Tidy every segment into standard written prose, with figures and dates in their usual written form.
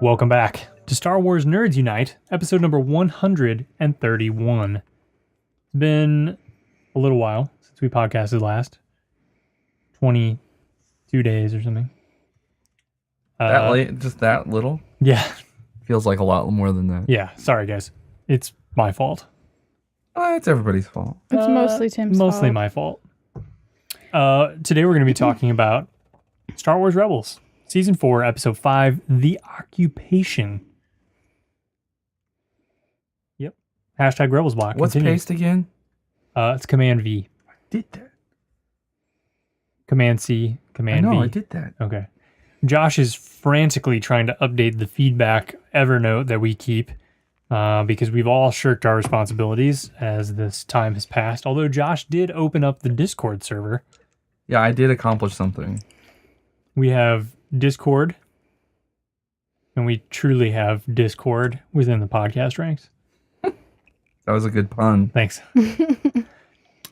Welcome back to Star Wars Nerds Unite, episode number 131. It's been a little while since we podcasted last. 22 days or something. That late? Just that little? Yeah. Feels like a lot more than that. Yeah. Sorry, guys. It's my fault. It's everybody's fault. It's mostly Tim's fault. Mostly my fault. Today we're going to be talking about Star Wars Rebels. Season 4, Episode 5, The Occupation. Yep. Hashtag rebelsblock. What's paste again? It's Command V. I did that. Command C, Command V. I did that. Okay. Josh is frantically trying to update the feedback Evernote that we keep because we've all shirked our responsibilities as this time has passed. Although Josh did open up the Discord server. Yeah, I did accomplish something. We have Discord, and we truly have Discord within the podcast ranks. That was a good pun. Thanks.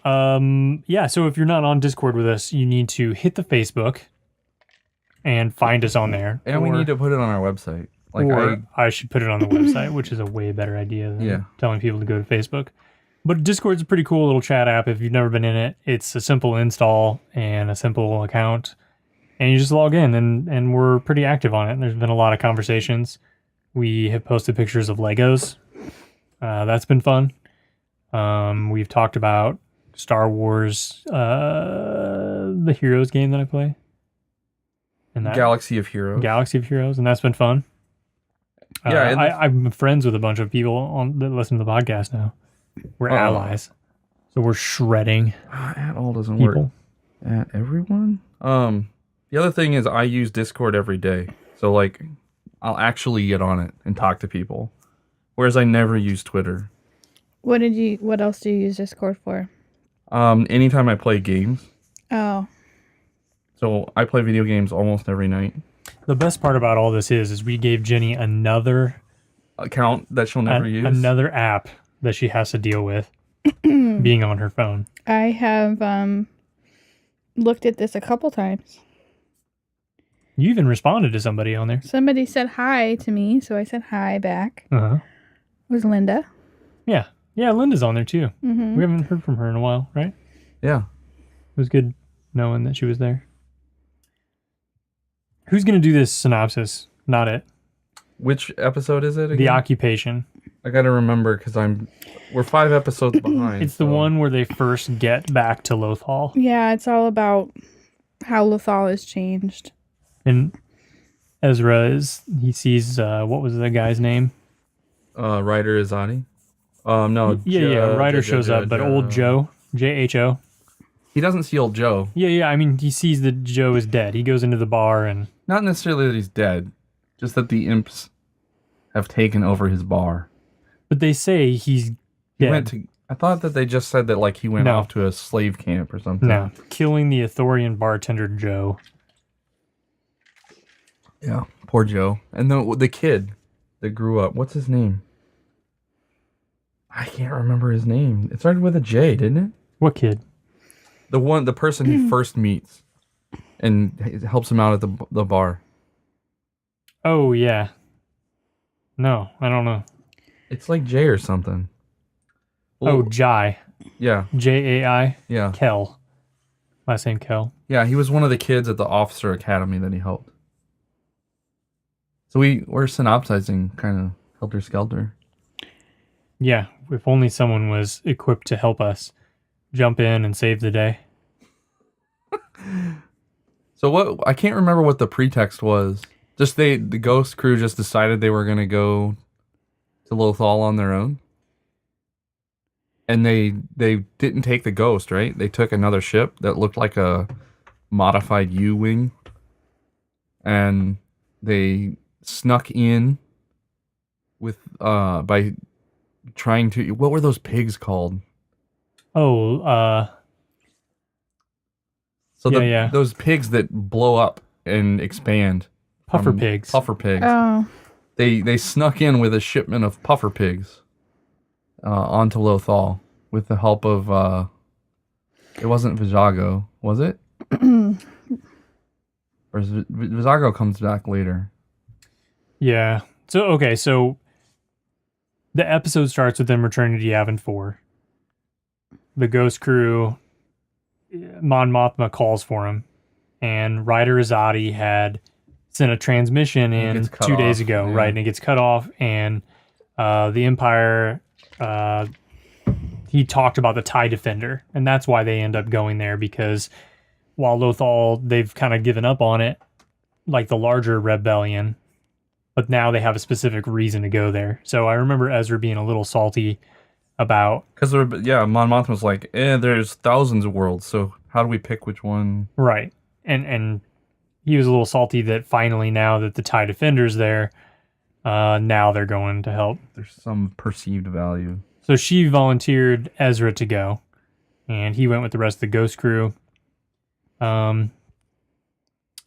Yeah, so if you're not on Discord with us, you need to hit the Facebook and find us on there. And we need to put it on our website. I should put it on the website, which is a way better idea than telling people to go to Facebook. But Discord's a pretty cool little chat app if you've never been in it. It's a simple install and a simple account. And you just log in, and we're pretty active on it. There's been a lot of conversations. We have posted pictures of Legos. That's been fun. We've talked about Star Wars, the Heroes game that I play. And that, Galaxy of Heroes. Galaxy of Heroes, and that's been fun. Yeah, I'm friends with a bunch of people that listen to the podcast now. We're allies. So we're shredding At all doesn't people. work. At everyone? The other thing is I use Discord every day. So, I'll actually get on it and talk to people. Whereas I never use Twitter. What else do you use Discord for? Anytime I play games. Oh. So, I play video games almost every night. The best part about all this is we gave Jenny another account that she'll never use. Another app that she has to deal with being on her phone. I have looked at this a couple times. You even responded to somebody on there. Somebody said hi to me, so I said hi back. Uh-huh. It was Linda. Yeah. Yeah, Linda's on there too. Mm-hmm. We haven't heard from her in a while, right? Yeah. It was good knowing that she was there. Who's going to do this synopsis? Not it. Which episode is it again? The Occupation. I got to remember because we're 5 episodes behind. It's the one where they first get back to Lothal. Yeah, it's all about how Lothal has changed. And Ezra he sees, what was the guy's name? Ryder Izadi. No. Yeah, Ryder shows up, but old Joe, J-H-O. He doesn't see old Joe. Yeah, I mean, he sees that Joe is dead. He goes into the bar and... Not necessarily that he's dead, just that the imps have taken over his bar. But they say he's dead. I thought that they just said that, he went off to a slave camp or something. No, killing the Ithorian bartender Joe. Yeah, poor Joe. And the kid that grew up, what's his name? I can't remember his name. It started with a J, didn't it? What kid? The person he first meets and helps him out at the bar. Oh, yeah. No, I don't know. It's like J or something. Oh, Jai. Yeah. J-A-I? Yeah. Kel. Last name Kel. Yeah, he was one of the kids at the officer academy that he helped. So we're synopsizing kind of helter-skelter. Yeah, if only someone was equipped to help us jump in and save the day. So I can't remember what the pretext was. Just the Ghost crew just decided they were going to go to Lothal on their own. And they didn't take the Ghost, right? They took another ship that looked like a modified U-wing. And they snuck in with by trying to... What were those pigs called? Oh, So those pigs that blow up and expand. Puffer pigs. Puffer pigs. Oh. They snuck in with a shipment of puffer pigs onto Lothal with the help of... it wasn't Vijago, was it? Or Vizago comes back later. Yeah. So the episode starts with them returning to Yavin 4. The Ghost Crew, Mon Mothma calls for him, and Ryder Azadi had sent a transmission in 2 days ago, right? And it gets cut off, and the Empire, he talked about the TIE Defender, and that's why they end up going there, because while Lothal, they've kind of given up on it, like the larger rebellion, but now they have a specific reason to go there. So I remember Ezra being a little salty about... Because, Mon Mothma was like, there's thousands of worlds, so how do we pick which one? Right. And he was a little salty that finally, now that the TIE Defender's there, now they're going to help. There's some perceived value. So she volunteered Ezra to go, and he went with the rest of the Ghost Crew.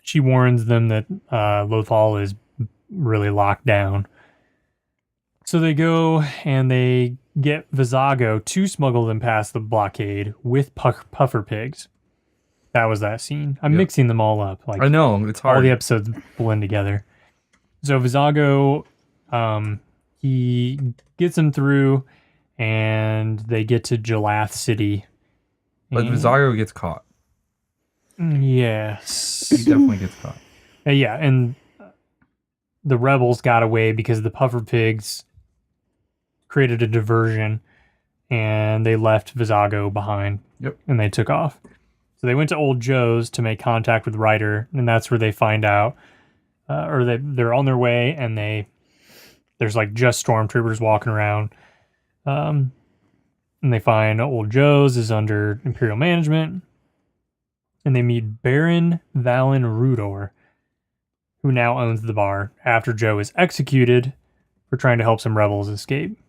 She warns them that Lothal is really locked down. So they go and they get Vizago to smuggle them past the blockade with puffer pigs. That was that scene. I'm mixing them all up. Like, I know, it's hard. All the episodes blend together. So Vizago, he gets them through, and they get to Jalath City. But Vizago gets caught. Yes. He definitely gets caught. Yeah, and the rebels got away because the puffer pigs created a diversion, and they left Vizago behind. Yep. And they took off. So they went to Old Joe's to make contact with Ryder, and that's where they find out, they're on their way, and there's like just stormtroopers walking around, and they find Old Joe's is under Imperial management, and they meet Baron Valen Rudor, who now owns the bar after Joe is executed for trying to help some rebels escape.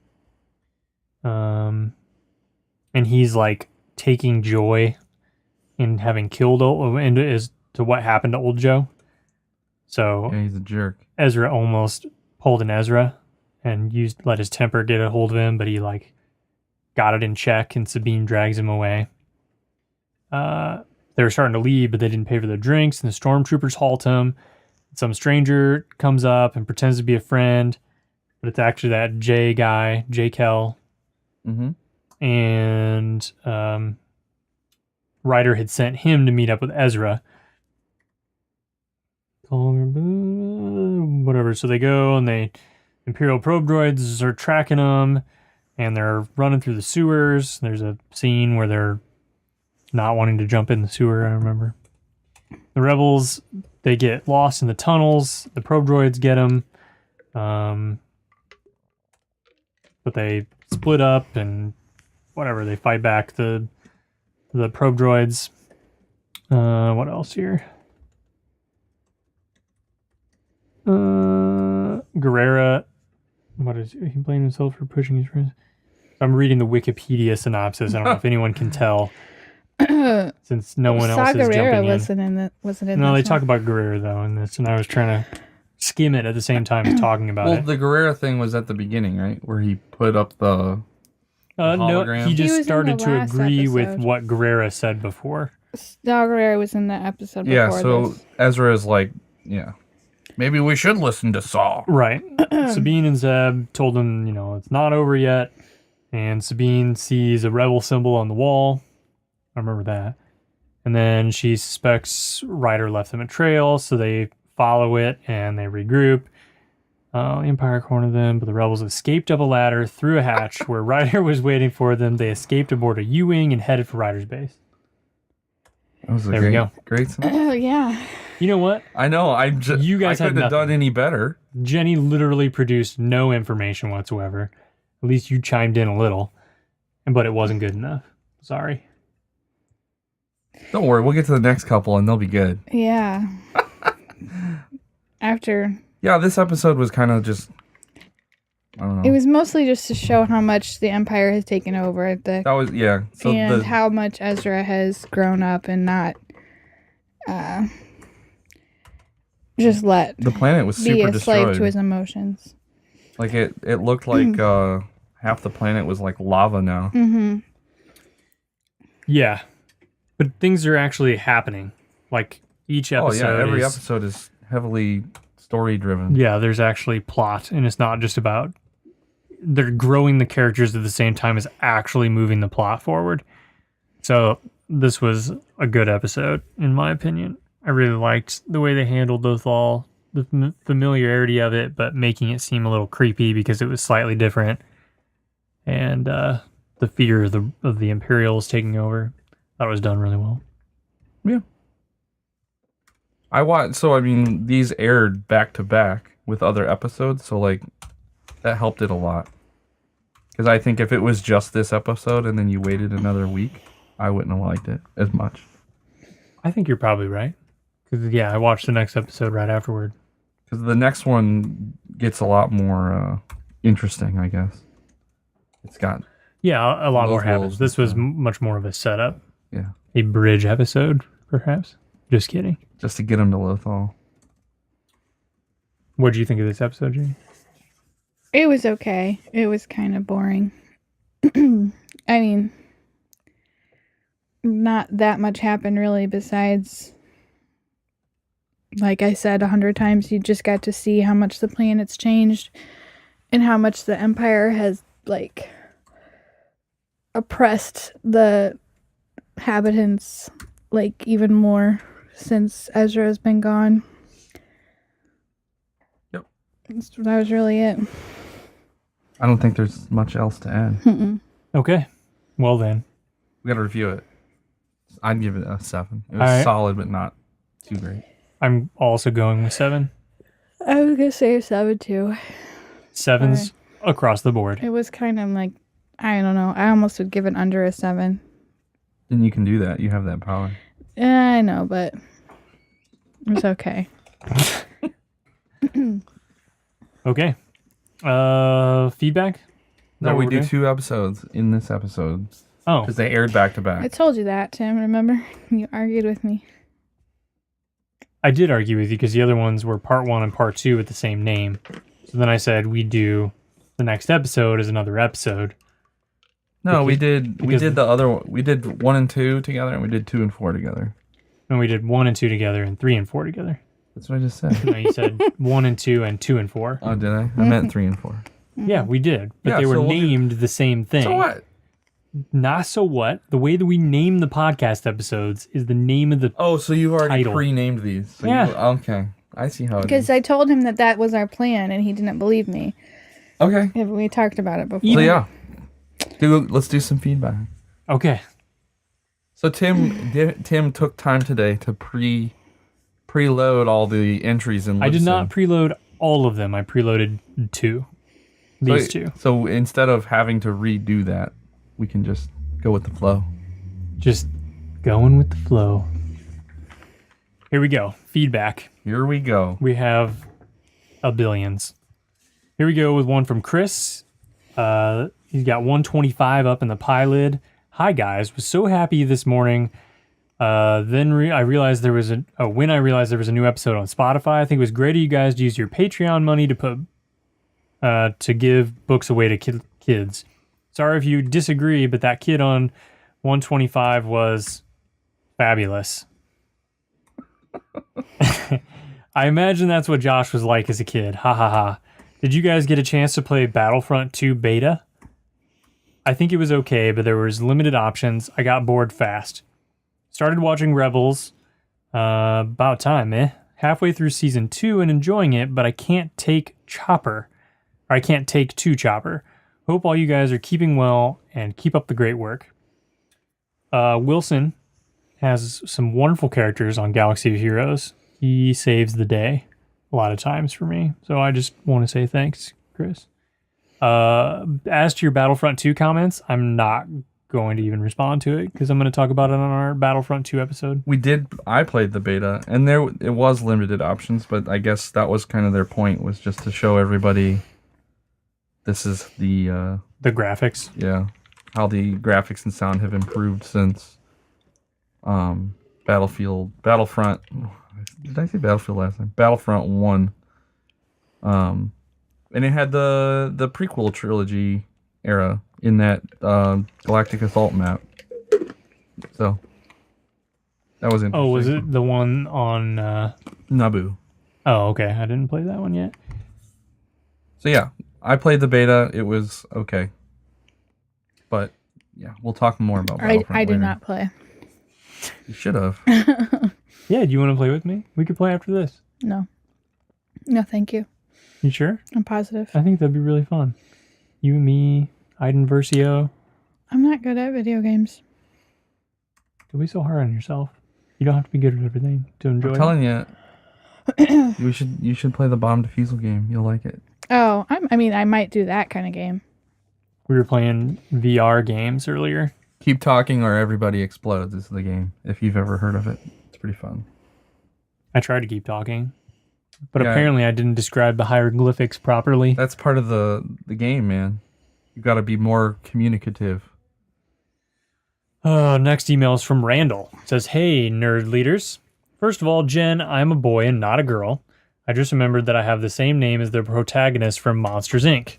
And he's like taking joy in having killed as to what happened to Old Joe. So yeah, he's a jerk. Ezra almost pulled an Ezra and let his temper get a hold of him, but he like got it in check, and Sabine drags him away. They were starting to leave, but they didn't pay for their drinks, and the stormtroopers halt him. Some stranger comes up and pretends to be a friend, but it's actually that J guy, J. Kell. Mm-hmm. And Ryder had sent him to meet up with Ezra. Whatever. So they go, and Imperial probe droids are tracking them, and they're running through the sewers. There's a scene where they're not wanting to jump in the sewer, I remember. The rebels, they get lost in the tunnels. The probe droids get them. But they split up, and whatever, they fight back the probe droids. What else here? Guerrera, he blamed himself for pushing his friends. I'm reading the Wikipedia synopsis. I don't know if anyone can tell, since no one else is jumping in. Wasn't in No, they this talk one. about Guerrera though in this, and I was trying to skim it at the same time as talking about it. Well, the Guerrera thing was at the beginning, right? Where he put up the No, hologram. he He just was in started the to last agree with episode. what Guerrera said before. Guerrera was in the episode before Yeah, so this. Ezra is like, yeah, maybe we should listen to Saw. Right. Sabine and Zeb told him, it's not over yet. And Sabine sees a rebel symbol on the wall. I remember that. And then she suspects Ryder left them a trail, so they follow it and they regroup. The Empire cornered them, but the rebels escaped up a ladder through a hatch where Ryder was waiting for them. They escaped aboard a U-Wing and headed for Ryder's base. That was a There we go. great Oh, yeah. You know what? I know. You guys I had couldn't have nothing. done any better. Jenny literally produced no information whatsoever. At least you chimed in a little, but it wasn't good enough. Sorry. Don't worry. We'll get to the next couple and they'll be good. Yeah. After... Yeah, this episode was kind of just, I don't know. It was mostly just to show how much the Empire has taken over. That was, yeah. So and how much Ezra has grown up and not just let the planet was be super a destroyed. slave to his emotions. Like it looked like half the planet was like lava now. Mm-hmm. Yeah. But things are actually happening. Like each episode every episode is heavily story driven. Yeah, there's actually plot, and it's not just about they're growing the characters at the same time as actually moving the plot forward. So this was a good episode, in my opinion. I really liked the way they handled Lothal, the familiarity of it, but making it seem a little creepy because it was slightly different, and the fear of the Imperials taking over. Thought it was done really well. Yeah. These aired back to back with other episodes, so like that helped it a lot. Because I think if it was just this episode and then you waited another week, I wouldn't have liked it as much. I think you're probably right. Because, I watched the next episode right afterward. Because the next one gets a lot more interesting, I guess. It's got... Yeah, a lot more happens. This was much more of a setup. Yeah. A bridge episode, perhaps. Just kidding. Just to get him to Lothal. What did you think of this episode, Jenny? It was okay. It was kind of boring. I mean, not that much happened really besides, like I said 100 times, you just got to see how much the planet's changed and how much the Empire has, like, oppressed the inhabitants, like, even more since Ezra has been gone. Yep. That was really it. I don't think there's much else to add. Okay. Well then. We gotta review it. I'd give it a 7. It was solid, but not too great. I'm also going with 7. I was gonna say a 7 too. 7s across the board. It was kind of like, I don't know. I almost would give it under a 7. And you can do that. You have that power. I know, but it was okay. Okay. Feedback? No, we do 2 episodes in this episode. Oh. Because they aired back to back. I told you that, Tim, remember? You argued with me. I did argue with you because the other ones were part 1 and part 2 with the same name. So then I said we do the next episode as another episode. No, we did the other one. We did 1 and 2 together, and we did 2 and 4 together. And we did 1 and 2 together and 3 and 4 together. That's what I just said. No, you said 1 and 2 and 2 and 4. Oh, did I? I meant 3 and 4. Yeah, we did. But they were named the same thing. So what? Not so what? The way that we name the podcast episodes is the name of the so you've already title. pre-named these. So yeah. Okay. I see how it is. Because I told him that was our plan, and he didn't believe me. Okay. Yeah, we talked about it before. So yeah. Let's do some feedback. Okay. So Tim took time today to preload all the entries in Libsyn. I did not preload all of them. I preloaded 2. These 2. So instead of having to redo that, we can just go with the flow. Just going with the flow. Here we go. Feedback. Here we go. We have a billions. Here we go with one from Chris. He's got 125 up in the pie lid. Hi guys, was so happy this morning. Then I realized there was when I realized there was a new episode on Spotify. I think it was great of you guys to use your Patreon money to give books away to kids. Sorry if you disagree, but that kid on 125 was fabulous. I imagine that's what Josh was like as a kid. Ha ha ha. Did you guys get a chance to play Battlefront 2 beta? I think it was okay, but there was limited options. I got bored fast. Started watching Rebels. About time, halfway through season 2 and enjoying it, but I can't take Chopper. Or I can't take 2 Chopper. Hope all you guys are keeping well and keep up the great work. Wilson has some wonderful characters on Galaxy of Heroes. He saves the day a lot of times for me. So I just want to say thanks, Chris. As to your Battlefront 2 comments, I'm not going to even respond to it because I'm going to talk about it on our Battlefront 2 episode. I played the beta, and it was limited options, but I guess that was kind of their point, was just to show everybody this is the graphics. Yeah. How the graphics and sound have improved since Battlefront. Did I say Battlefield last time? Battlefront 1. And it had the prequel trilogy era in that Galactic Assault map. So that was interesting. Oh, was it the one on Naboo? Oh, okay. I didn't play that one yet. So yeah, I played the beta. It was okay. But yeah, we'll talk more about Battlefront I did later. not play. You should have. Yeah, do you want to play with me? We could play after this. No. No, thank you. You sure? I'm positive. I think that'd be really fun. You, me, Iden Versio. I'm not good at video games. Don't be so hard on yourself. You don't have to be good at everything to enjoy I'm it. telling you, you should play the bomb defusal game. You'll like it. Oh, I might do that kind of game. We were playing VR games earlier. Keep talking or everybody explodes is the game. If you've ever heard of it, it's pretty fun. I tried to keep talking, but Yeah. apparently I didn't describe the hieroglyphics properly. That's part of the game, man. You got to be more communicative. Next email is from Randall. It says, "Hey, nerd leaders. First of all, Jen, I'm a boy and not a girl. I just remembered that I have the same name as the protagonist from Monsters, Inc.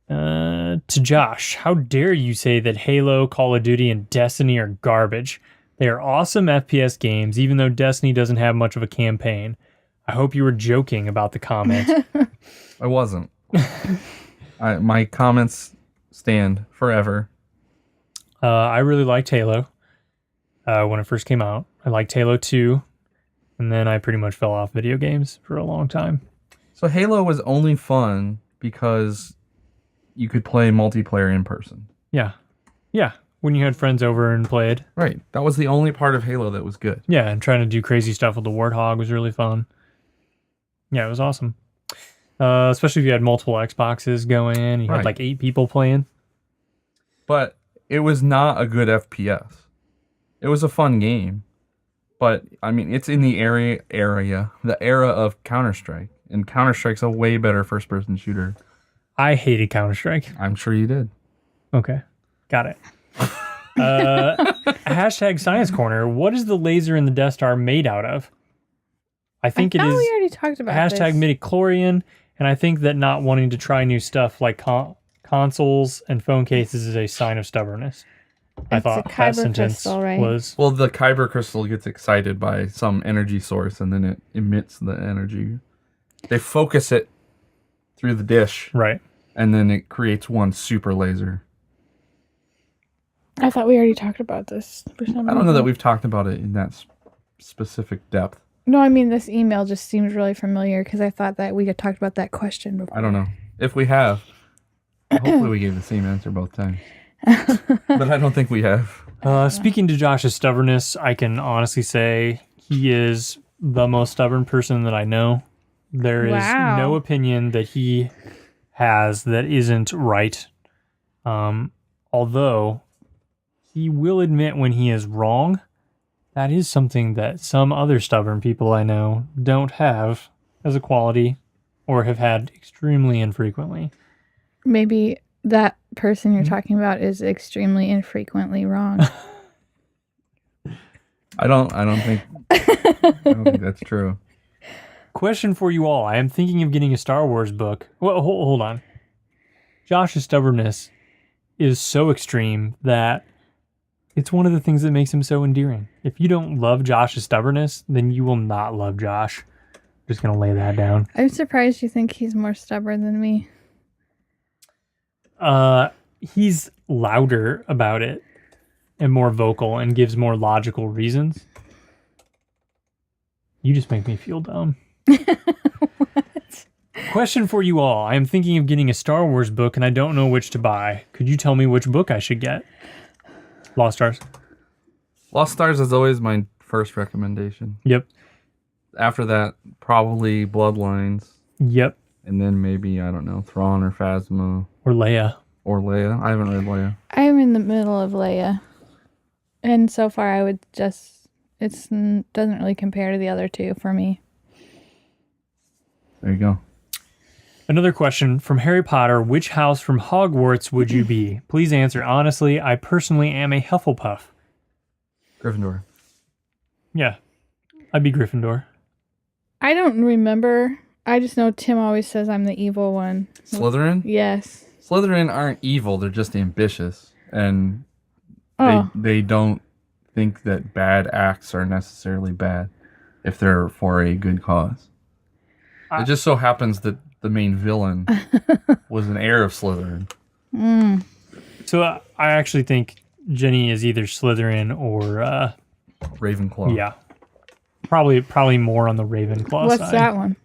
To Josh, how dare you say that Halo, Call of Duty, and Destiny are garbage? They are awesome FPS games, even though Destiny doesn't have much of a campaign. I hope you were joking about the comment." I wasn't. My comments stand forever. I really liked Halo when it first came out. I liked Halo 2, and then I pretty much fell off video games for a long time. So Halo was only fun because you could play multiplayer in person. Yeah. Yeah. When you had friends over and played. Right. That was the only part of Halo that was good. Yeah, and trying to do crazy stuff with the Warthog was really fun. Yeah, it was awesome. Especially if you had multiple Xboxes going. You had like 8 people playing. But it was not a good FPS. It was a fun game. But, I mean, it's in the the era of Counter-Strike. And Counter-Strike's a way better first-person shooter. I hated Counter-Strike. I'm sure you did. Okay. Got it. Hashtag Science Corner. What is the laser in the Death Star made out of? I think it is we already talked about hashtag midichlorian, and I think that not wanting to try new stuff like consoles and phone cases is a sign of stubbornness. I thought that sentence was... Well, the Kyber crystal gets excited by some energy source, and then it emits the energy. They focus it through the dish. Right. And then it creates one super laser. I thought we already talked about this for some reason. I don't know that we've talked about it in that specific depth. No, I mean, this email just seems really familiar because I thought that we had talked about that question before. I don't know. If we have, hopefully we gave the same answer both times. But I don't think we have. Speaking to Josh's stubbornness, I can honestly say he is the most stubborn person that I know. There is no opinion that he has that isn't right. Although he will admit when he is wrong. That is something that some other stubborn people I know don't have as a quality or have had extremely infrequently. Maybe that person you're talking about is extremely infrequently wrong. I don't think that's true. Question for you all. I am thinking of getting a Star Wars book. Well, hold on. Josh's stubbornness is so extreme that it's one of the things that makes him so endearing. If you don't love Josh's stubbornness, then you will not love Josh. Just going to lay that down. I'm surprised you think he's more stubborn than me. He's louder about it and more vocal and gives more logical reasons. You just make me feel dumb. What? Question for you all. I am thinking of getting a Star Wars book and I don't know which to buy. Could you tell me which book I should get? Lost Stars. Lost Stars is always my first recommendation. Yep. After that, probably Bloodlines. Yep. And then maybe, I don't know, Thrawn or Phasma. Or Leia. Or Leia. I haven't read Leia. I'm in the middle of Leia. And so far I would just... It doesn't really compare to the other two for me. There you go. Another question from Harry Potter. Which house from Hogwarts would you be? Please answer honestly. I personally am a Hufflepuff. Gryffindor. Yeah. I'd be Gryffindor. I don't remember. I just know Tim always says I'm the evil one. Slytherin? Yes. Slytherin aren't evil. They're just ambitious. And they don't think that bad acts are necessarily bad. if they're for a good cause. It just so happens that the main villain was an heir of Slytherin. So I actually think Jenny is either Slytherin or Ravenclaw. Yeah, probably more on the Ravenclaw side. What's that one?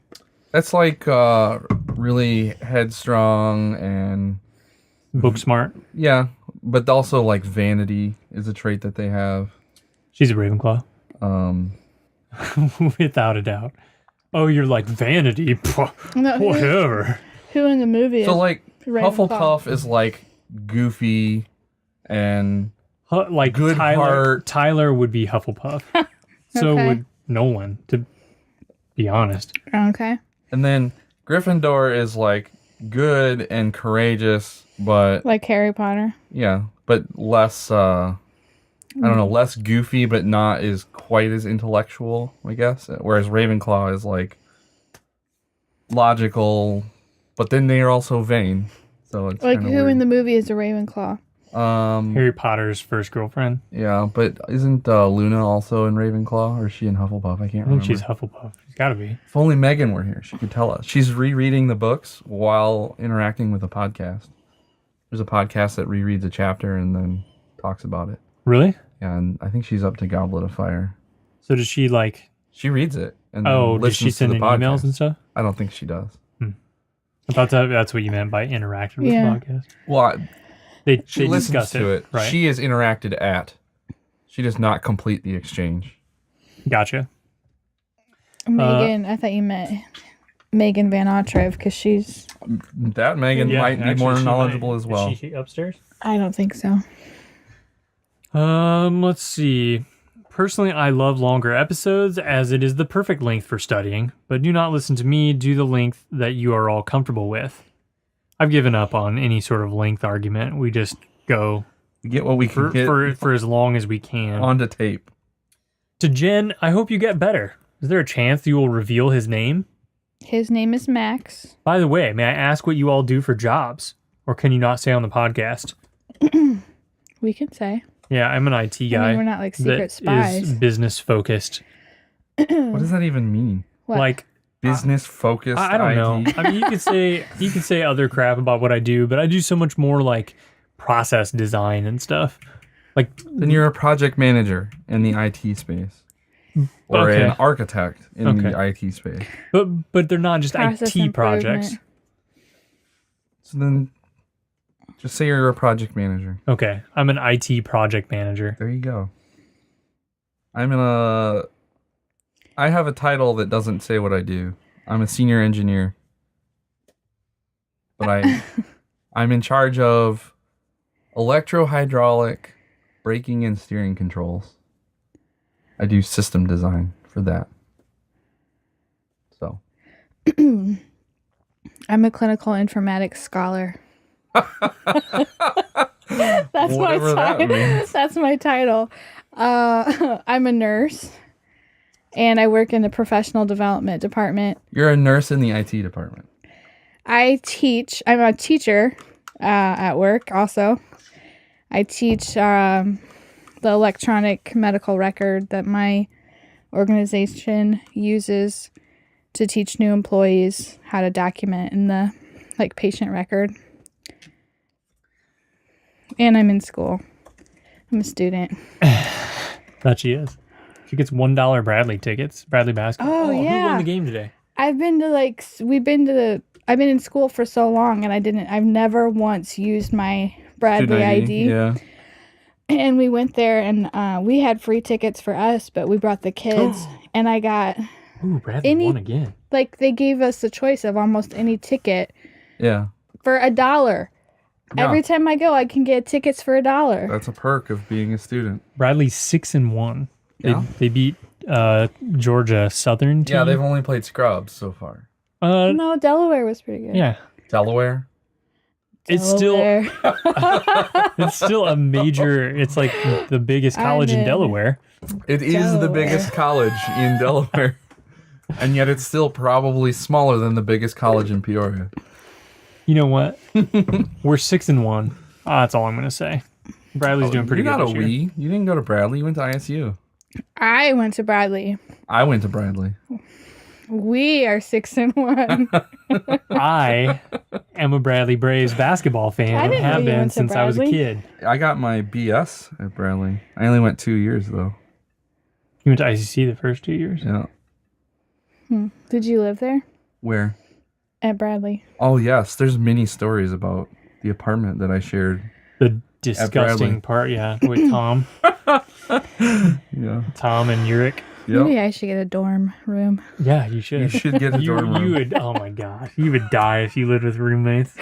That's like really headstrong and book smart. Yeah, but also like vanity is a trait that they have. She's a Ravenclaw. Without a doubt. Oh, you're like vanity. No, whatever. Who in the movie? So like Ravenclaw? Hufflepuff is like goofy and like good heart. Tyler would be Hufflepuff. So would Nolan, to be honest. Okay. And then Gryffindor is like good and courageous, but like Harry Potter. Yeah, but less I don't know, less goofy, but not as quite as intellectual, I guess. Whereas Ravenclaw is like logical, but then they are also vain. So it's like who weird. in the movie is a Ravenclaw? Harry Potter's first girlfriend. Yeah, but isn't Luna also in Ravenclaw, or is she in Hufflepuff? I can't remember. I think she's Hufflepuff. She's got to be. If only Megan were here, she could tell us. She's rereading the books while interacting with a podcast. There's a podcast that rereads a chapter and then talks about it. Really? Yeah, and I think she's up to Goblet of Fire. So does she like... She reads it. And does she send in emails and stuff? I don't think she does. I thought that's what you meant by interacting with the podcast. Well, she listens discuss to it. Right. She is interacted at. She does not complete the exchange. Gotcha. Megan, I thought you meant Megan Van because she's... That Megan might be more knowledgeable as well. Is she upstairs? I don't think so. Let's see. Personally, I love longer episodes as it is the perfect length for studying, but do not listen to me. Do the length that you are all comfortable with. I've given up on any sort of length argument. We just go get what we can get for as long as we can. Onto tape. To Jen, I hope you get better. Is there a chance you will reveal his name? His name is Max. By the way, may I ask what you all do for jobs? Or can you not say on the podcast? We can say. Yeah, I'm an IT guy. I mean, we're not like secret spies. Is business focused. What does that even mean? What? Like business focused. I don't know. I mean, you could say other crap about what I do, but I do so much more like process design and stuff. Like then you're a project manager in the IT space, or an architect in the IT space. But they're not just process IT projects. So then. Just say you're a project manager. Okay, I'm an IT project manager. There you go. I have a title that doesn't say what I do. I'm a senior engineer. But I'm in charge of electro-hydraulic braking and steering controls. I do system design for that. So. I'm a clinical informatics scholar. That's whatever my that means. That's my title. I'm a nurse, and I work in the professional development department. You're a nurse in the IT department. I teach. I'm a teacher at work. Also, I teach the electronic medical record that my organization uses to teach new employees how to document in the patient record. And I'm in school. I'm a student. That she is. She gets $1 Bradley tickets. Bradley basketball. Oh yeah. Who won the game today? I've been in school for so long, and I've never once used my Bradley ID. Yeah. And we went there, and we had free tickets for us, but we brought the kids, and I got. Ooh, Bradley won again. They gave us the choice of almost any ticket. Yeah. For $1. Yeah. Every time I go, I can get tickets for $1. That's a perk of being a student. Bradley's 6-1. Yeah. They beat Georgia Southern team. Yeah, they've only played scrubs so far. No, Delaware was pretty good. Yeah. Delaware? It's still a major. It's like the biggest college in Delaware. It is the biggest college in Delaware. And yet it's still probably smaller than the biggest college in Peoria. You know what? We're 6-1. That's all I'm going to say. Bradley's doing pretty good. You're not this a year. we. You didn't go to Bradley. You went to ISU. I went to Bradley. I went to Bradley. We are 6-1. I am a Bradley Braves basketball fan I and didn't know have you been went to since I was a Bradley. kid. I got my BS at Bradley. I only went 2 years though. You went to ICC the first 2 years? Yeah. Did you live there? Where? At Bradley. Oh yes, there's many stories about the apartment that I shared. The disgusting part, yeah, with Tom. Yeah. Tom and Uric. Maybe Yep. I should get a dorm room. Yeah, you should. You should get a dorm room. You would, oh my gosh, you would die if you lived with roommates.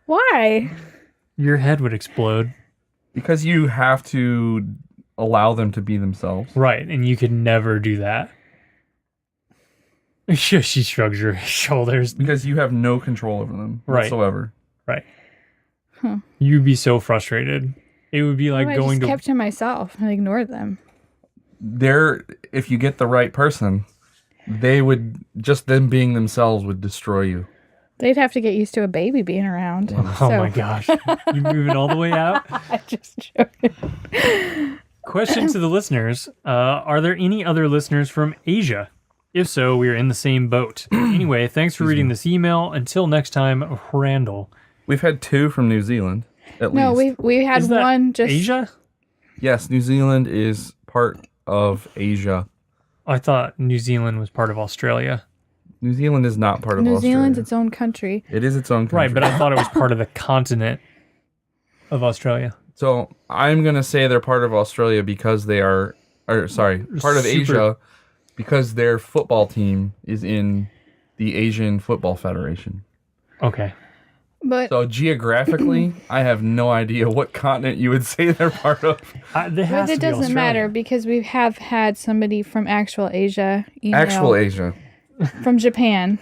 Why? Your head would explode. Because you have to allow them to be themselves. Right, and you could never do that. She shrugs her shoulders. Because you have no control over them Right. whatsoever. Right. Huh. You'd be so frustrated. It would be like I going just to... kept to myself and ignored them. If you get the right person, they would, just them being themselves would destroy you. They'd have to get used to a baby being around. Oh my gosh. You moving all the way out? I just joking. Question to the listeners. Are there any other listeners from Asia? If so, we are in the same boat. Anyway, thanks for reading this email. Until next time, Randall. We've had 2 from New Zealand, at No, least. we had Is that one just Asia? Yes, New Zealand is part of Asia. I thought New Zealand was part of Australia. New Zealand is not part of New Australia. Zealand's its own country. It is its own country. Right, but I thought it was part of the continent of Australia. So I'm going to say they're part of Australia because they are, part of Asia because their football team is in the Asian Football Federation. Okay. But So geographically, I have no idea what continent you would say they're part of. it doesn't matter because we have had somebody from actual Asia email Actual Asia. from Japan.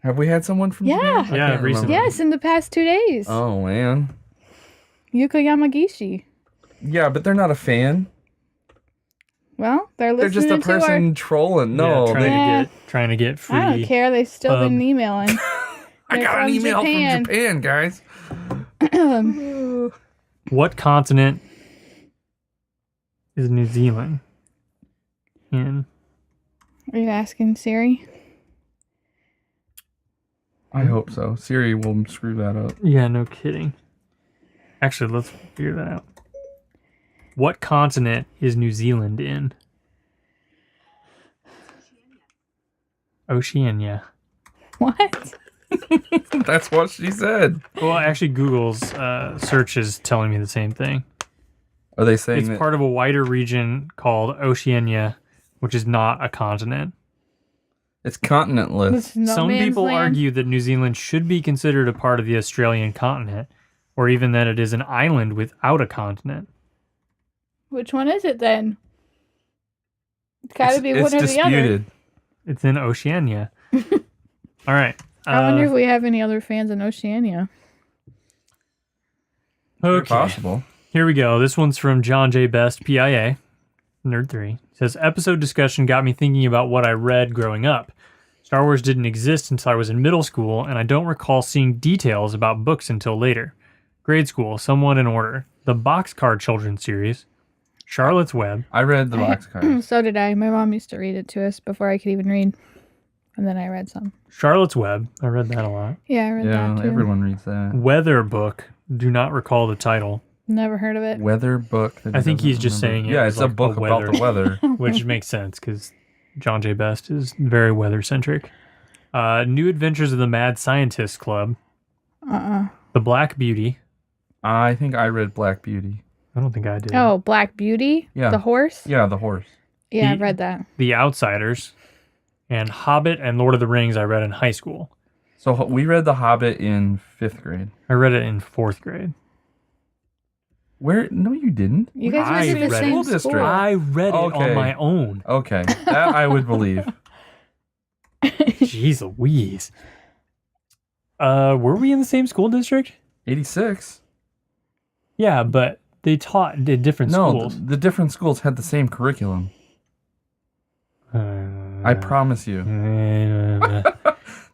Have we had someone from Yeah. Japan? I Yeah, can't remember. recently. Yes, in the past 2 days. Oh, man. Yuko Yamagishi. Yeah, but they're not a fan. Well, they're They're listening just a to person trolling. No, Yeah, they, trying to get free. I don't care. They've still been emailing. I They're got an from email Japan. from Japan, guys. What continent is New Zealand in? Are you asking Siri? I hope so. Siri will screw that up. Yeah, no kidding. Actually, let's figure that out. What continent is New Zealand in? Oceania. What? That's what she said. Well, actually, Google's search is telling me the same thing. Are they saying It's that? part of a wider region called Oceania, which is not a continent. It's continentless. It's no Some man's people land? argue that New Zealand should be considered a part of the Australian continent, or even that it is an island without a continent. Which one is it then? It's got to be it's one or the other. disputed. It's in Oceania. All right. I wonder if we have any other fans in Oceania. Very Okay. possible. Here we go. This one's from John J. Best, PIA, Nerd 3. It says, episode discussion got me thinking about what I read growing up. Star Wars didn't exist until I was in middle school, and I don't recall seeing details about books until later. Grade school, somewhat in order. The Boxcar Children's series, Charlotte's Web. I read the boxcar. So did I. My mom used to read it to us before I could even read. And then I read some. Charlotte's Web. I read that a lot. Yeah, I read Yeah, that too. everyone reads that. Weather Book. Do not recall the title, Never heard of it. Weather book. That I think doesn't he's just remember. saying it Yeah, was it's a like book a about the weather. which makes sense because John J. Best is very weather-centric. New Adventures of the Mad Scientist Club. The Black Beauty. I think I read Black Beauty. I don't think I did. Oh, Black Beauty? Yeah. The horse? Yeah, the horse. Yeah, I've The- read that. The Outsiders. And Hobbit and Lord of the Rings I read in high school. So we read The Hobbit in 5th grade. I read it in 4th grade. Where? No, you didn't. You guys I went to the read same school school. district. I read it Okay. on my own. Okay, that I would believe. Jeez Louise. Were we in the same school district? 86. Yeah, but they taught at different No, schools. the different schools had the same curriculum. I promise you.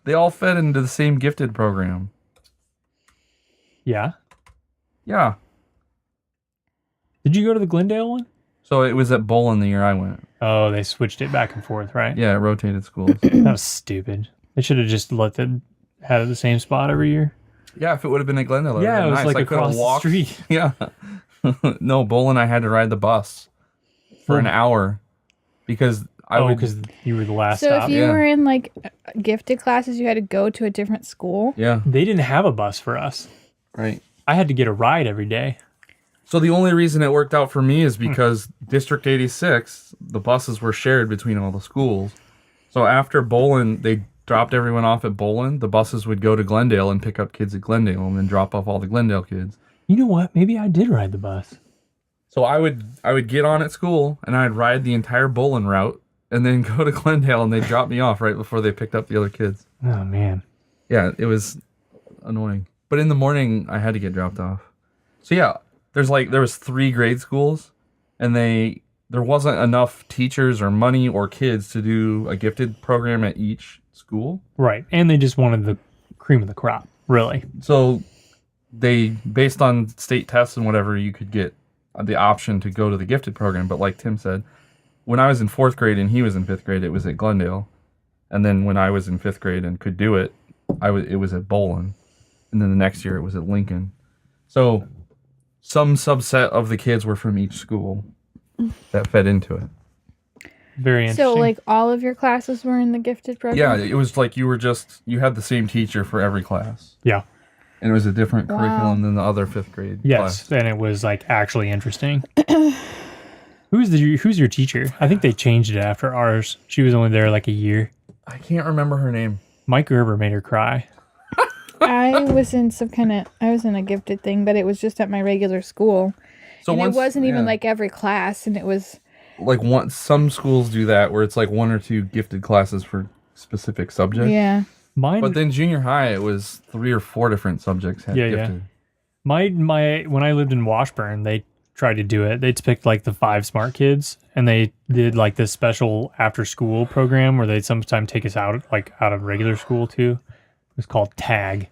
They all fed into the same gifted program. Yeah. Yeah. Did you go to the Glendale one? So it was at Bolin the year I went. Oh, they switched it back and forth, right? Yeah, it rotated schools. That was stupid. They should have just had it the same spot every year. Yeah, if it would have been at Glendale. Yeah, it was nice. like I could have across the walked. street. Yeah. No, Bolin, I had to ride the bus for an hour because because you were the last So stop. if you were in like gifted classes, you had to go to a different school. Yeah. They didn't have a bus for us. Right. I had to get a ride every day. So the only reason it worked out for me is because District 86, the buses were shared between all the schools. So after Bolin, they dropped everyone off at Bolin. The buses would go to Glendale and pick up kids at Glendale and then drop off all the Glendale kids. You know what? Maybe I did ride the bus. So I would get on at school and I'd ride the entire Bolin route and then go to Glendale and they'd drop me off right before they picked up the other kids. Oh, man. Yeah, it was annoying. But in the morning, I had to get dropped off. So yeah, there was 3 grade schools and there wasn't enough teachers or money or kids to do a gifted program at each school. Right. And they just wanted the cream of the crop, really. So they, based on state tests and whatever, you could get the option to go to the gifted program. But like Tim said, when I was in 4th grade and he was in 5th grade, it was at Glendale. And then when I was in 5th grade and could do it, it was at Bolin. And then the next year it was at Lincoln. So some subset of the kids were from each school that fed into it. Very interesting. So like all of your classes were in the gifted program? Yeah, it was like you had the same teacher for every class. Yeah. And it was a different Wow. curriculum than the other 5th grade Yes, class. and it was like actually interesting. Who's your teacher? I think they changed it after ours. She was only there like a year. I can't remember her name. Mike Gerber made her cry. I was in a gifted thing, but it was just at my regular school. So and it wasn't even yeah. like every class, and it was Like some schools do that where it's like 1 or 2 gifted classes for specific subjects. yeah. Mine, But then junior high, it was 3 or 4 different subjects had gifted. my when I lived in Washburn, they tried to do it. They picked like the 5 smart kids, and they did like this special after school program where they'd sometimes take us out of regular school too. It was called TAG,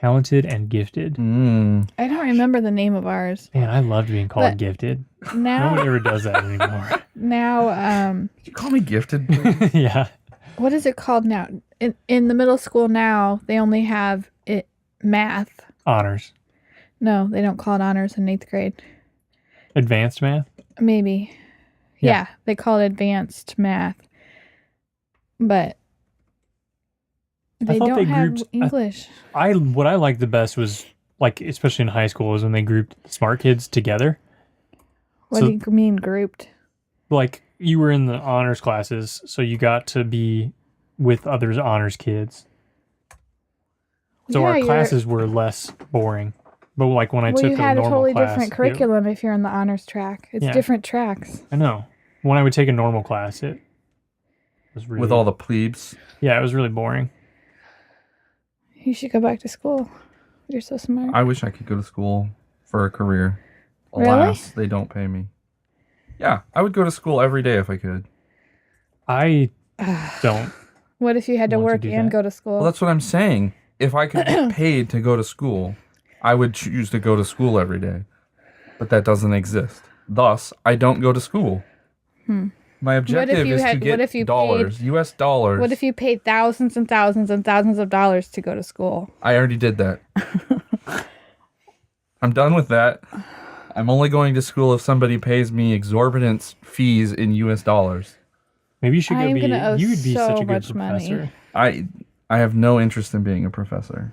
Talented and Gifted. I don't remember the name of ours. Man, I loved being called But gifted. Now, Nobody ever does that anymore. now, Did you call me gifted? please? Yeah. what is it called now? In the middle school now, they only have math. Honors. No, they don't call it honors in 8th grade. Advanced math? Maybe. Yeah, they call it advanced math. But they thought don't they have grouped- English. What I liked the best was, like, especially in high school, was when they grouped smart kids together. What so- do you mean grouped? Like, you were in the honors classes, so you got to be with others honors kids. So Yeah, our you're- classes were less boring. But like when I Well, took you a had a normal totally class, different curriculum if you're in the honors track. It's Yeah. different tracks. I know. When I would take a normal class, it was really With all the plebes. it was really boring. You should go back to school. You're so smart. I wish I could go to school for a career. Really? Alas, they don't pay me. Yeah, I would go to school every day if I could. I don't. What if you had to Want to work do and that. go to school? Well, that's what I'm saying. If I could get paid to go to school, I would choose to go to school every day. But that doesn't exist. Thus, I don't go to school. My objective is to get dollars, US dollars. What if you paid thousands and thousands and thousands of dollars to go to school? I already did that. I'm done with that. I'm only going to school if somebody pays me exorbitant fees in US dollars. Maybe you should I'm go gonna owe be. You would be so such a good much money. professor. I have no interest in being a professor.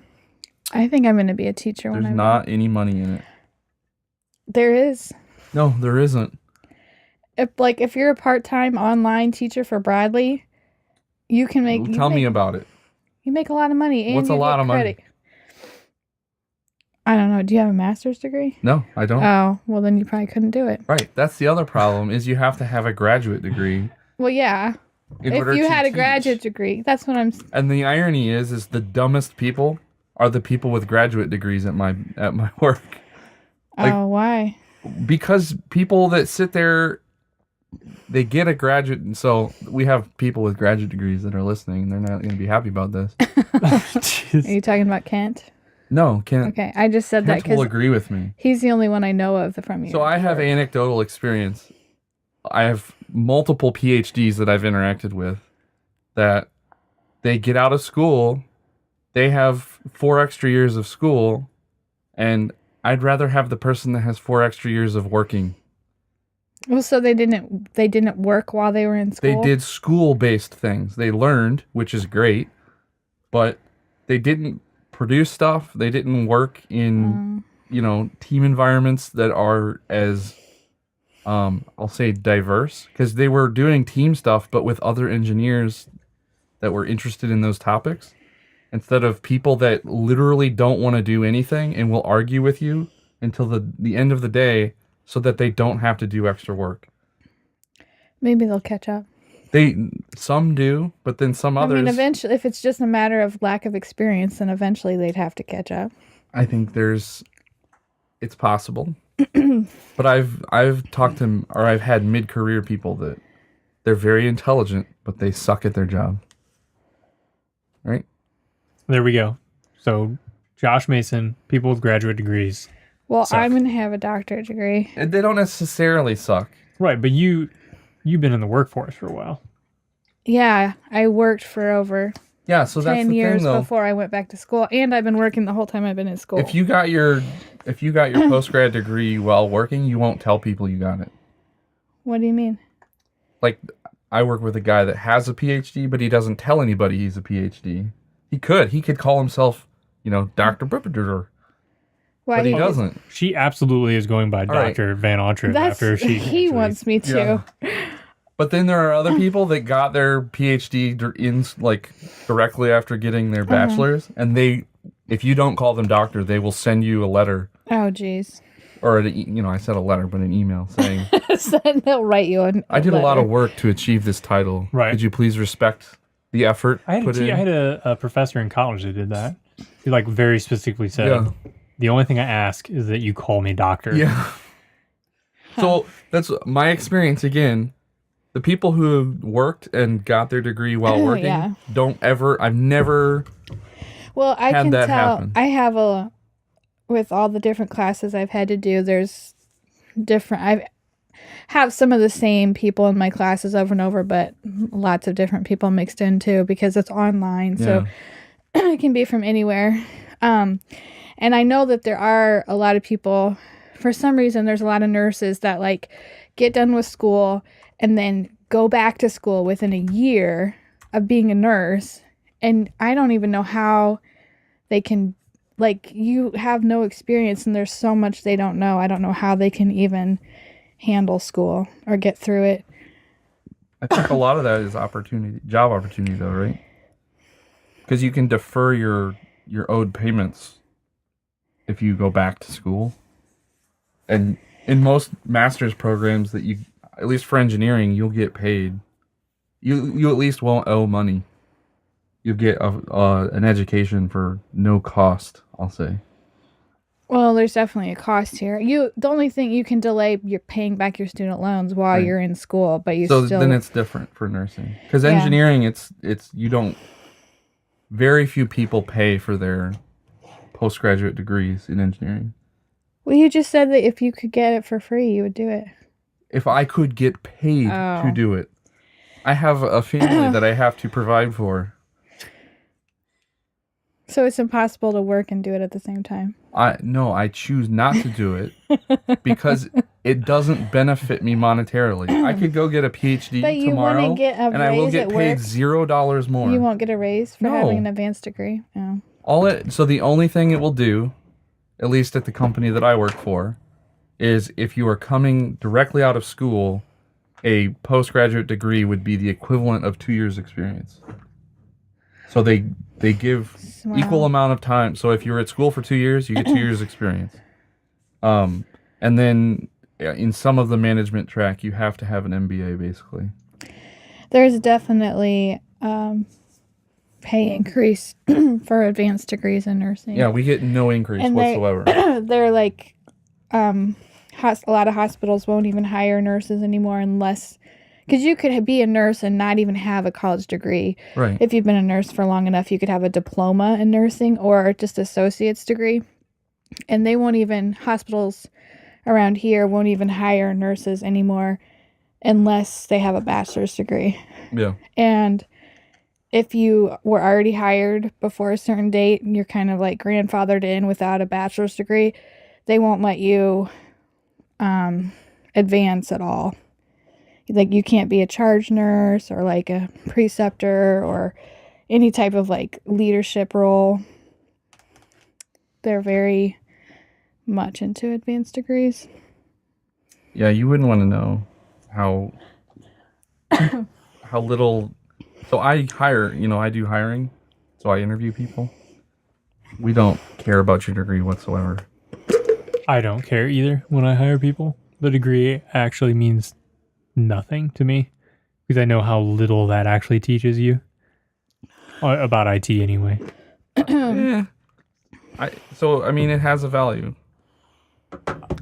I think I'm going to be a teacher when There's I'm not any money in it. There is. No, there isn't. If you're a part-time online teacher for Bradley, you can make. Tell me about it. You make a lot of money. And What's a you lot get of money? credit. I don't know. Do you have a master's degree? No, I don't. Oh, well then you probably couldn't do it. Right. That's the other problem is you have to have a graduate degree. Well, yeah. In If order you to had a teach. graduate degree, that's what I'm. And the irony is the dumbest people are the people with graduate degrees at my work. Like- Oh, why? Because people that sit there, they get a graduate. And so we have people with graduate degrees that are listening. And they're not going to be happy about this. Jeez. Are you talking about Kent? No, Kent. Okay, I just said that Kent will because agree with me. he's the only one I know of from you. So I have anecdotal experience I have multiple PhDs that I've interacted with that they get out of school, they have 4 extra years of school, and I'd rather have the person that has 4 extra years of working. Well, so they didn't work while they were in school? They did school-based things. They learned, which is great, but they didn't produce stuff. They didn't work in, team environments that are as, I'll say diverse, because they were doing team stuff, but with other engineers that were interested in those topics, instead of people that literally don't want to do anything and will argue with you until the end of the day so that they don't have to do extra work. Maybe they'll catch up. Some do, but then some others... I mean, eventually, if it's just a matter of lack of experience, then eventually they'd have to catch up. I think it's possible. But I've talked to, or I've had mid-career people that they're very intelligent, but they suck at their job. Right? There we go. So, Josh Mason, people with graduate degrees. Well, suck. I'm going to have a doctorate degree. And they don't necessarily suck. Right, but you've been in the workforce for a while. Yeah, I worked for over 10 years before I went back to school, and I've been working the whole time I've been in school. If you got your post-grad degree while working, you won't tell people you got it. What do you mean? Like, I work with a guy that has a PhD, but he doesn't tell anybody he's a PhD. He could call himself, Dr. Bripper. But he doesn't. She absolutely is going by Dr. VanAutreve after she... He wants me to. Yeah. But then there are other people that got their PhD directly after getting their bachelor's, and if you don't call them doctor, they will send you a letter. Oh, geez. Or, I said a letter, but an email saying... They'll write you a I did letter. a lot of work to achieve this title. Right. Could you please respect the effort I had a professor in college that did that. He very specifically said, the only thing I ask is that you call me doctor. Yeah. So that's my experience again. The people who worked and got their degree while working I've never Well, I had can that tell. happen. I have with all the different classes I've had to do, there's different. I have some of the same people in my classes over and over, but lots of different people mixed in too because it's online. So it can be from anywhere. And I know that there are a lot of people, for some reason, there's a lot of nurses that get done with school and then go back to school within a year of being a nurse. And I don't even know how they can, you have no experience and there's so much they don't know. I don't know how they can even handle school or get through it. I think a lot of that is job opportunity though, right? Because you can defer your owed payments if you go back to school. And in most master's programs that at least for engineering, you'll get paid. You at least won't owe money. You'll get an education for no cost, I'll say. Well, there's definitely a cost here. The only thing you can delay, you're paying back your student loans while you're in school, but then it's different for nursing. Because engineering, it's very few people pay for their postgraduate degrees in engineering. Well, you just said that if you could get it for free, you would do it. If I could get paid to do it. I have a family that I have to provide for. So it's impossible to work and do it at the same time? No, I choose not to do it because it doesn't benefit me monetarily. I could go get a PhD tomorrow and I will get paid $0 more. You won't get a raise for having an advanced degree? No. So the only thing it will do, at least at the company that I work for, is if you are coming directly out of school, a postgraduate degree would be the equivalent of 2 years experience. So they give equal amount of time. So if you're at school for 2 years, you get 2 years experience. And then in some of the management track, you have to have an MBA basically. There's definitely pay increase for advanced degrees in nursing. Yeah, we get no increase whatsoever. They're a lot of hospitals won't even hire nurses anymore unless, because you could be a nurse and not even have a college degree. Right. If you've been a nurse for long enough, you could have a diploma in nursing or just associate's degree. And hospitals around here won't even hire nurses anymore unless they have a bachelor's degree. Yeah. And if you were already hired before a certain date and you're kind of like grandfathered in without a bachelor's degree, they won't let you advance at all. Like, you can't be a charge nurse or like a preceptor or any type of like leadership role. They're very much into advanced degrees. Yeah, you wouldn't want to know how little. So I hire, I do hiring. So I interview people. We don't care about your degree whatsoever. I don't care either when I hire people. The degree actually means nothing to me because I know how little that actually teaches you about IT anyway. Yeah. It has a value.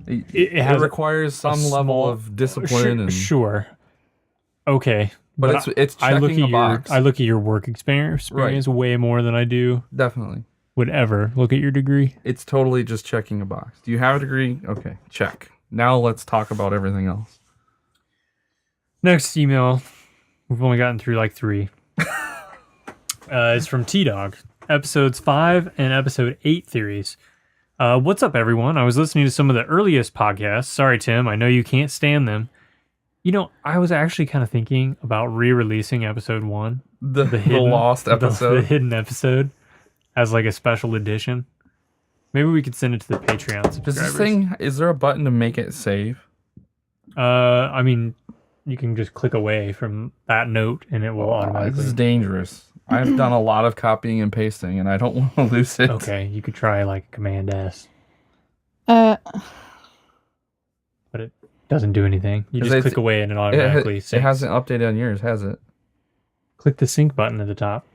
It requires some level of discipline. Sure. Okay. But it's checking a box. I look at your work experience way more than I do. Definitely. Would ever look at your degree. It's totally just checking a box. Do you have a degree? Okay, check. Now let's talk about everything else. Next email. We've only gotten through like 3. It's from T-Dog. Episodes 5 and episode 8 theories. What's up, everyone? I was listening to some of the earliest podcasts. Sorry, Tim. I know you can't stand them. I was actually kind of thinking about re-releasing episode 1. The lost episode. The hidden episode as like a special edition. Maybe we could send it to the Patreon subscribers. Is there a button to make it save? You can just click away from that note and it will automatically. This is dangerous. I've done a lot of copying and pasting and I don't want to lose it. Okay, you could try like Command S. But it doesn't do anything. You just click away and it automatically syncs. It hasn't updated on yours, has it? Click the sync button at the top.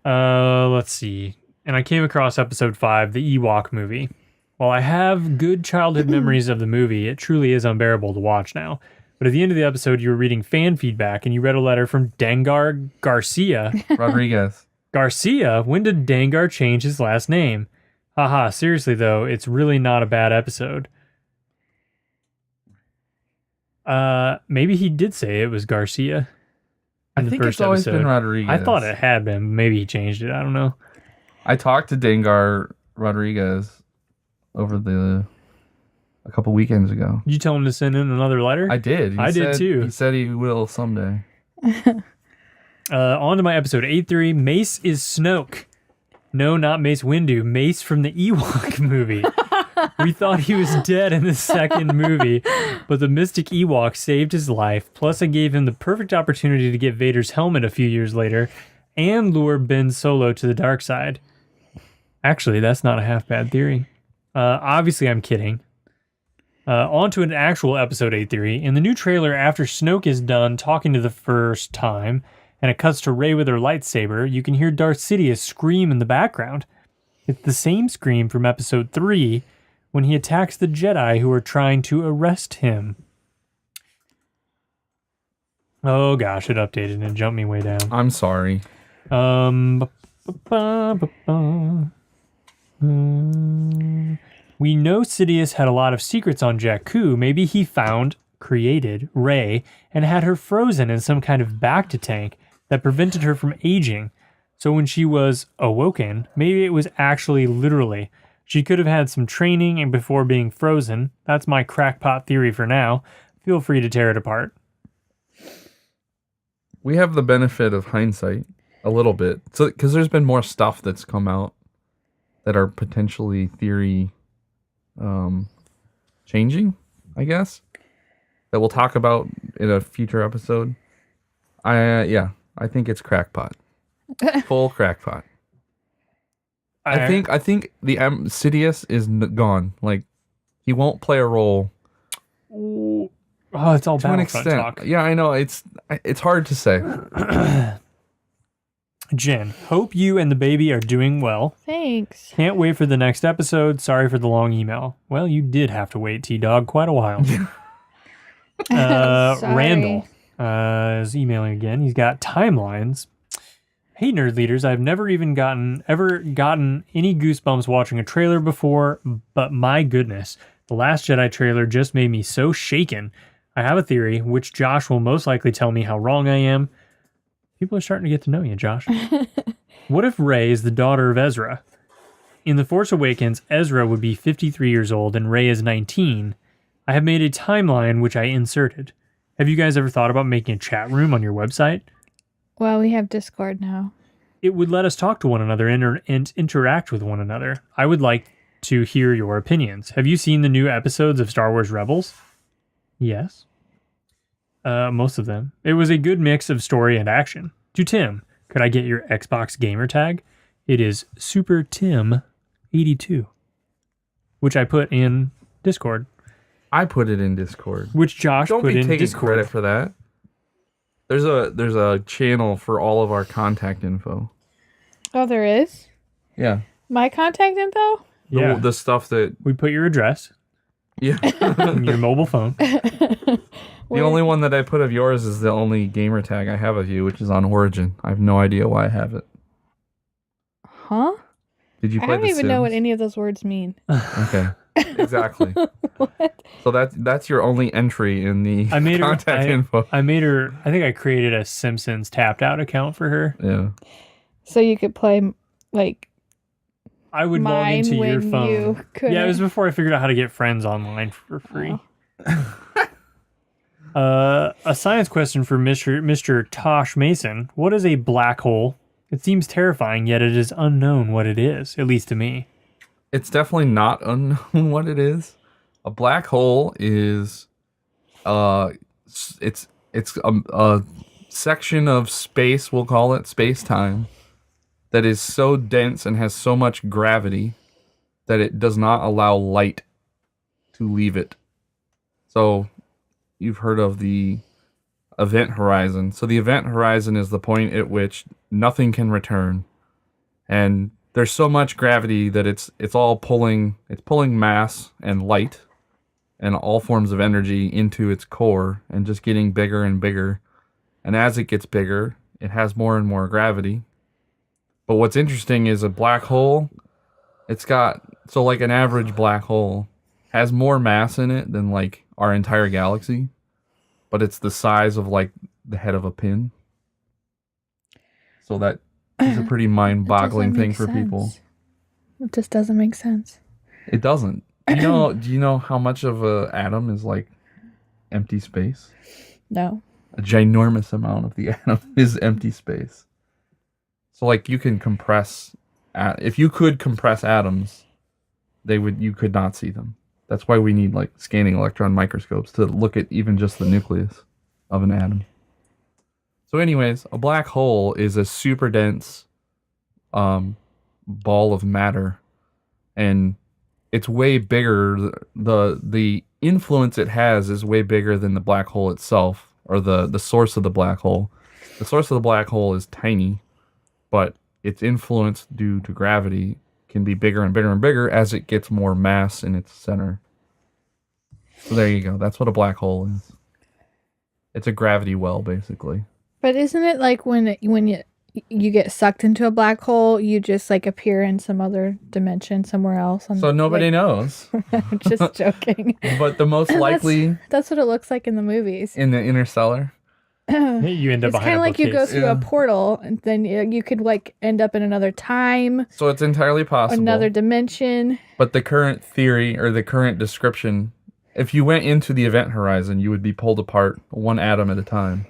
Let's see. And I came across episode 5, the Ewok movie. While I have good childhood memories of the movie, it truly is unbearable to watch now. But at the end of the episode, you were reading fan feedback and you read a letter from Dengar Garcia. Rodriguez. Garcia? When did Dengar change his last name? Haha, seriously though, it's really not a bad episode. Maybe he did say it was Garcia. I think it's always been Rodriguez. I thought it had been. Maybe he changed it. I don't know. I talked to Dengar Rodriguez over a couple weekends ago. Did you tell him to send in another letter? I did. I did too. He said he will someday. On to my episode 8.3. Mace is Snoke. No, not Mace Windu. Mace from the Ewok movie. We thought he was dead in the second movie, but the mystic Ewok saved his life. Plus, I gave him the perfect opportunity to get Vader's helmet a few years later and lure Ben Solo to the dark side. Actually, that's not a half bad theory. Obviously, I'm kidding. On to an actual episode 8 theory. In the new trailer, after Snoke is done talking to the first time, and it cuts to Rey with her lightsaber, you can hear Darth Sidious scream in the background. It's the same scream from episode 3 when he attacks the Jedi who are trying to arrest him. Oh gosh, it updated and jumped me way down. I'm sorry. We know Sidious had a lot of secrets on Jakku. Maybe he created Rey and had her frozen in some kind of bacta tank that prevented her from aging. So when she was awoken, maybe it was actually literally. She could have had some training and before being frozen. That's my crackpot theory for now. Feel free to tear it apart. We have the benefit of hindsight a little bit. So, because there's been more stuff that's come out that are potentially theory changing, I guess, that we'll talk about in a future episode. I think it's crackpot. Full crackpot. I think the Sidious is gone. Like, he won't play a role. Oh, it's all to an Battlefront extent. talk. Yeah, I know. It's hard to say. Jen, hope you and the baby are doing well. Thanks. Can't wait for the next episode. Sorry for the long email. Well, you did have to wait, T-Dog, quite a while. Randall is emailing again. He's got timelines. Hey, nerd leaders, I've never even gotten any goosebumps watching a trailer before, but my goodness, The Last Jedi trailer just made me so shaken. I have a theory, which Josh will most likely tell me how wrong I am. People are starting to get to know you, Josh. What if Rey is the daughter of Ezra? In The Force Awakens, Ezra would be 53 years old and Rey is 19. I have made a timeline which I inserted. Have you guys ever thought about making a chat room on your website? Well, we have Discord now. It would let us talk to one another and interact with one another. I would like to hear your opinions. Have you seen the new episodes of Star Wars Rebels? Yes. Most of them. It was a good mix of story and action. To Tim, could I get your Xbox gamer tag? It is SuperTim82, which I put in Discord. I put it in Discord. Which Josh Don't put be in taking Discord. credit for that. There's a channel for all of our contact info. Oh, there is? Yeah. My contact info? Yeah. The stuff that... We put your address. Yeah. And your mobile phone. The only one that I put of yours is the only gamer tag I have of you, which is on Origin. I have no idea why I have it. Huh? Did you I play don't The even know what Sims? any of those words mean. Okay. Exactly. What? So that's your only entry in the I made contact info. I made her, I think I created a Simpsons tapped out account for her. Yeah. So you could play, like, I would log mine into your when phone. you couldn't. Yeah, it was before I figured out how to get friends online for free. A science question for Mr. Tosh Mason. What is a black hole? It seems terrifying, yet it is unknown what it is, at least to me. It's definitely not unknown what it is. A black hole is it's a section of space, we'll call it space-time, that is so dense and has so much gravity that it does not allow light to leave it. So you've heard of the event horizon. So the event horizon is the point at which nothing can return. And there's so much gravity that it's pulling mass and light and all forms of energy into its core and just getting bigger and bigger. And as it gets bigger, it has more and more gravity. But what's interesting is a black hole, like an average black hole has more mass in it than like our entire galaxy, but it's the size of like the head of a pin. So that is a pretty mind-boggling thing for people. It just doesn't make sense. It doesn't. Do you know how much of an atom is like empty space? No. A ginormous amount of the atom is empty space. So like you can compress, if you could compress atoms, you could not see them. That's why we need like scanning electron microscopes to look at even just the nucleus of an atom. So anyways, a black hole is a super dense ball of matter, and it's way bigger. The influence it has is way bigger than the black hole itself, or the source of the black hole. The source of the black hole is tiny, but its influence due to gravity can be bigger and bigger and bigger as it gets more mass in its center. So there you go. That's what a black hole is. It's a gravity well, basically. But isn't it like when you get sucked into a black hole, you just like appear in some other dimension somewhere else? So nobody knows. I'm just joking. But the most likely... That's what it looks like in the movies. In the Interstellar? You end up it's kind of like you go through a portal, and then you could like end up in another time. So it's entirely possible. Another dimension. But the current theory or the current description, if you went into the event horizon, you would be pulled apart one atom at a time.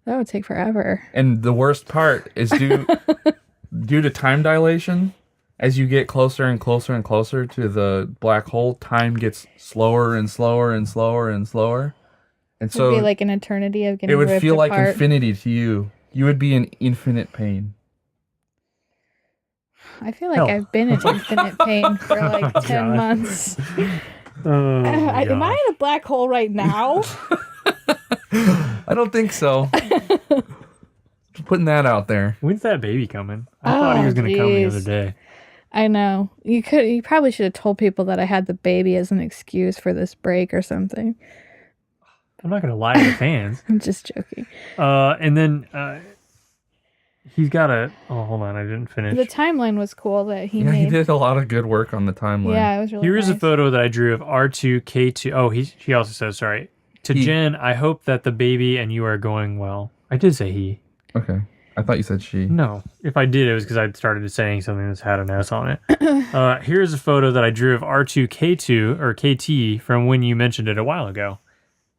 That would take forever. And the worst part is due to time dilation. As you get closer and closer and closer to the black hole, time gets slower and slower and slower and slower. And so it would be like an eternity of getting ripped apart. It would feel like infinity to you. You would be in infinite pain. I feel like I've been in infinite pain for like 10 months. Am I in a black hole right now? I don't think so. Just putting that out there. When's that baby coming? I thought he was going to come the other day. I know. You probably should have told people that I had the baby as an excuse for this break or something. I'm not going to lie to the fans. I'm just joking. And then he's got a... Oh, hold on. I didn't finish. The timeline was cool that he made. He did a lot of good work on the timeline. Yeah, it was really Here's nice. a photo that I drew of R2-K2. Oh, she also says, sorry, To Jen, I hope that the baby and you are going well. I did say he. Okay. I thought you said she. No. If I did, it was because I started saying something that's had an S on it. Here's a photo that I drew of R2K2 or KT from when you mentioned it a while ago.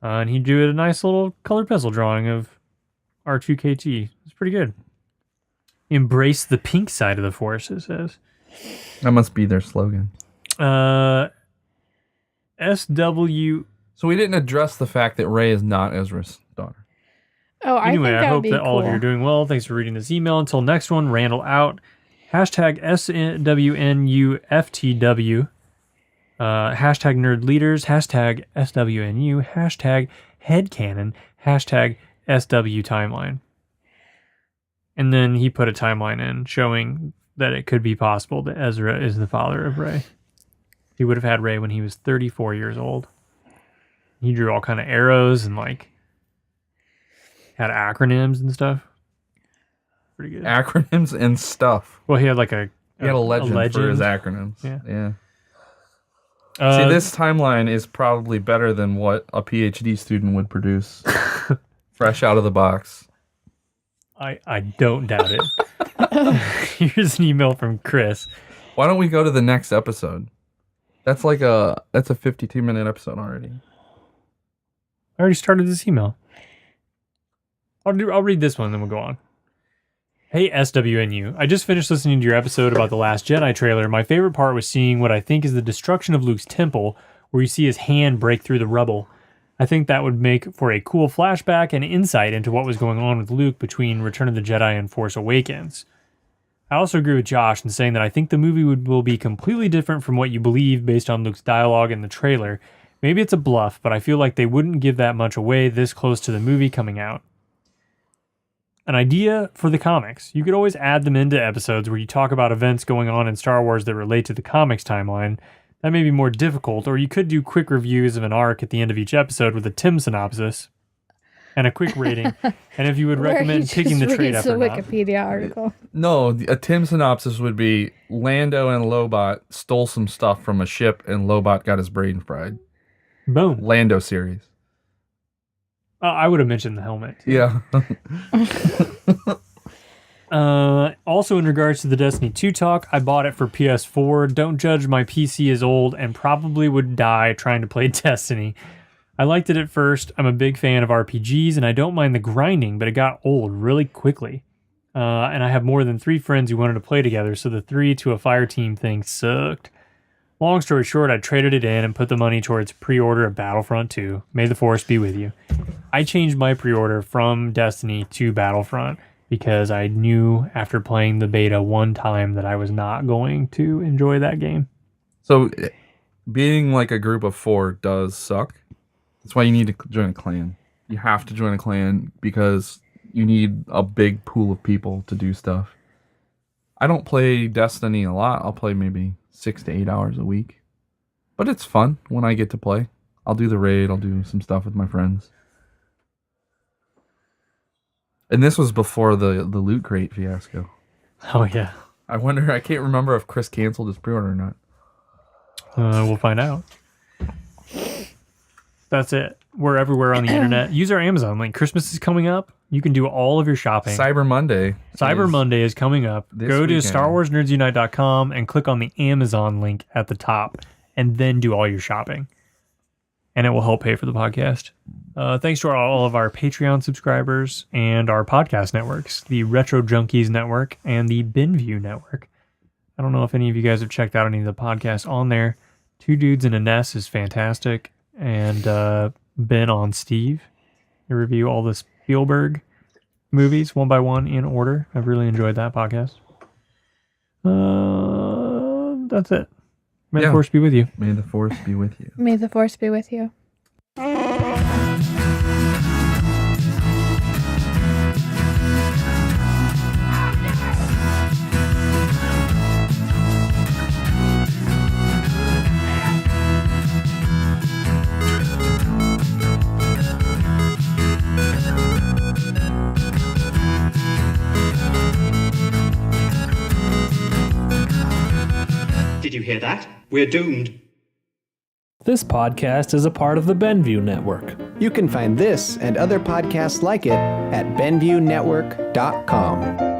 And he drew a nice little colored pencil drawing of R2KT. It's pretty good. Embrace the pink side of the Force, it says. That must be their slogan. SW. So we didn't address the fact that Rey is not Ezra's daughter. Oh, anyway, I hope that cool. all of you are doing well. Thanks for reading this email. Until next one, Randall out. Hashtag SWNUFTW. Hashtag nerd leaders. Hashtag SWNU. Hashtag headcanon. Hashtag SW timeline. And then he put a timeline in showing that it could be possible that Ezra is the father of Rey. He would have had Rey when he was 34 years old. He drew all kind of arrows and had acronyms and stuff. Pretty good. Acronyms and stuff. Well, he had he had a legend for his acronyms. Yeah. See, this timeline is probably better than what a PhD student would produce, fresh out of the box. I don't doubt it. Here's an email from Chris. Why don't we go to the next episode? That's a 52-minute episode already. I already started this email. I'll read this one, then we'll go on. Hey, SWNU. I just finished listening to your episode about The Last Jedi trailer. My favorite part was seeing what I think is the destruction of Luke's temple, where you see his hand break through the rubble. I think that would make for a cool flashback and insight into what was going on with Luke between Return of the Jedi and Force Awakens. I also agree with Josh in saying that I think the movie will be completely different from what you believe based on Luke's dialogue in the trailer. Maybe it's a bluff, but I feel like they wouldn't give that much away this close to the movie coming out. An idea for the comics. You could always add them into episodes where you talk about events going on in Star Wars that relate to the comics timeline. That may be more difficult, or you could do quick reviews of an arc at the end of each episode with a Tim synopsis and a quick rating. And if you would recommend picking the trade up or not. Wikipedia article. No, a Tim synopsis would be Lando and Lobot stole some stuff from a ship and Lobot got his brain fried. Boom. Lando series. I would have mentioned the helmet. Too. Yeah. Also, in regards to the Destiny 2 talk, I bought it for PS4. Don't judge, my PC is old and probably would die trying to play Destiny. I liked it at first. I'm a big fan of RPGs and I don't mind the grinding, but it got old really quickly. And I have more than 3 friends who wanted to play together, so the 3 to a fire team thing sucked. Long story short, I traded it in and put the money towards pre-order of Battlefront 2. May the Force be with you. I changed my pre-order from Destiny to Battlefront because I knew after playing the beta one time that I was not going to enjoy that game. So being like a group of 4 does suck. That's why you need to join a clan. You have to join a clan because you need a big pool of people to do stuff. I don't play Destiny a lot. I'll play maybe 6 to 8 hours a week. But it's fun when I get to play. I'll do the raid. I'll do some stuff with my friends. And this was before the Loot Crate fiasco. Oh, yeah. I can't remember if Chris canceled his pre-order or not. We'll find out. That's it. We're everywhere on the internet. Use our Amazon link. Christmas is coming up. You can do all of your shopping. Cyber Monday is coming up. Go to StarWarsNerdsUnite.com and click on the Amazon link at the top and then do all your shopping. And it will help pay for the podcast. Thanks to all of our Patreon subscribers and our podcast networks, the Retro Junkies Network and the BenView Network. I don't know if any of you guys have checked out any of the podcasts on there. Two Dudes and a Ness is fantastic. And Ben on Steve. They review all the Spielberg movies one by one in order. I've really enjoyed that podcast. That's it. May the Force be with you. May the Force be with you. May the Force be with you. Did you hear that? We're doomed. This podcast is a part of the BenView Network. You can find this and other podcasts like it at BenViewNetwork.com.